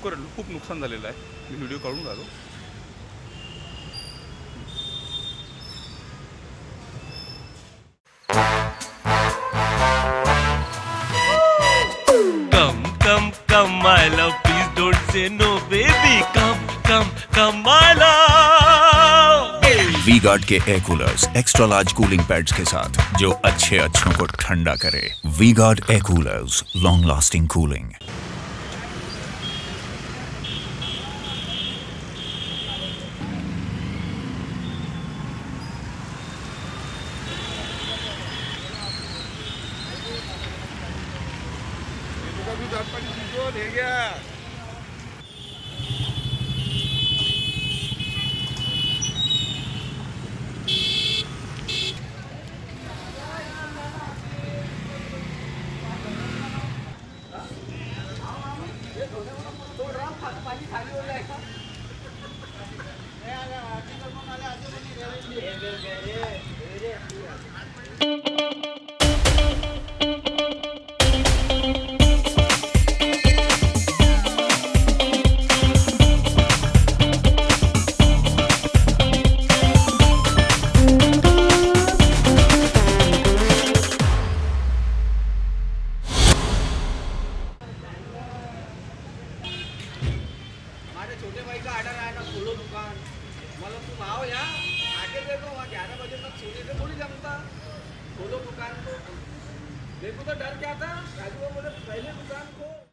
खूप नुकसान झालेलं आहे. मी व्हिडिओ काढून राहिलो. Come, my love, please don't say no, baby. Come, my love. V-Guard के air coolers extra large cooling pads के साथ जो अच्छों को ठंडा करे. V-Guard air coolers, long lasting cooling. छोटे भाई का ऑर्डर आया ना, खोलो दुकान. मतलब तुम आओ यहाँ, आके देखो. वहाँ 11 बजे तक सोने से थोड़ी जमता. खोलो दुकान को. देखो तो डर क्या था, राजू बोले पहले दुकान को